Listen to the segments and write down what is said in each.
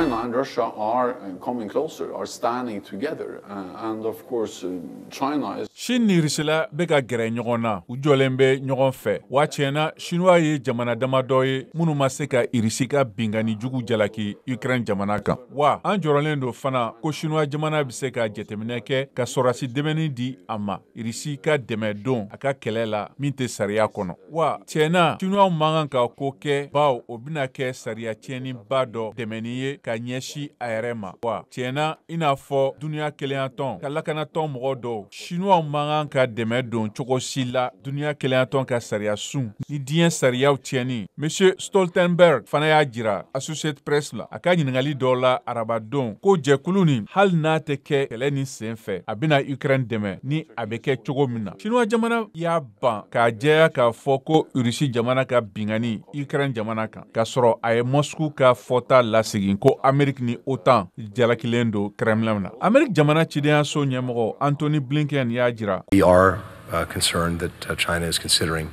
China and Russia are coming closer, are standing together, and of course China is. Chine ni Irisi la bɛ ka gɛrɛ ɲɔgɔn na, u jɔlen bɛ ɲɔgɔn fɛ. Wa tiɲɛna Siniwa ye jamana damadɔ ye minnu ma se ka Irisi ka bingani jugu jalaki Ukraine jamana kan. Wa an jɔrɔlen do fana ko Siniwa jamana bɛ se ka jateminɛ kɛ ka sɔrɔdasi dɛmɛ di a ma Irisi ka dɛmɛ don a ka kɛlɛ la min tɛ sariya kɔnɔ. Wa tiɲɛna Siniwa man kan ka ko kɛ bawo o bɛna kɛ sariya tiɲɛniba dɔ dɛmɛni ye ka ɲɛsin a yɛrɛ ma. Wa tiɲɛna i n'a fɔ duniya keleyatɔn ka lakanatɔn mɔgɔ dɔw Siniwa man kan ka dɛmɛ don cogo si la duniya keleyatɔn ka sariya sun ni diɲɛ sariyaw tiɲɛni. Monsieur Stoltenberg fana y'a jira Associated Press la a ka ɲiningali dɔw la arabadon ko jɛkulu nin hali n'a tɛ kɛ kɛlɛ nin sen fɛ a bɛna Ukraine dɛmɛ ni a bɛ kɛ cogo min na. Siniwa jamana y'a ban k'a jɛya k'a fɔ ko Irisi jamana ka bingani Ukraine jamana kan k'a sɔrɔ a ye Moscou ka fɔta lasegin ko Ameriki ni Otan jalakilen do Kremlin na. Ameriki jamana cidenyaso ɲɛmɔgɔ Anthony Blinken y'a jira. We are concerned that China is considering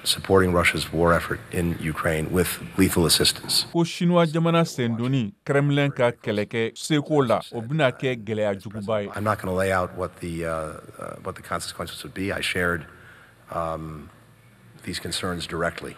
supporting Russia's war effort in Ukraine with lethal assistance. Ko Siniwa jamana sendoni Kremlin ka kɛlɛkɛ seko la o bɛna kɛ gɛlɛya juguba ye. I'm not going to lay out what the consequences would be. I shared these concerns directly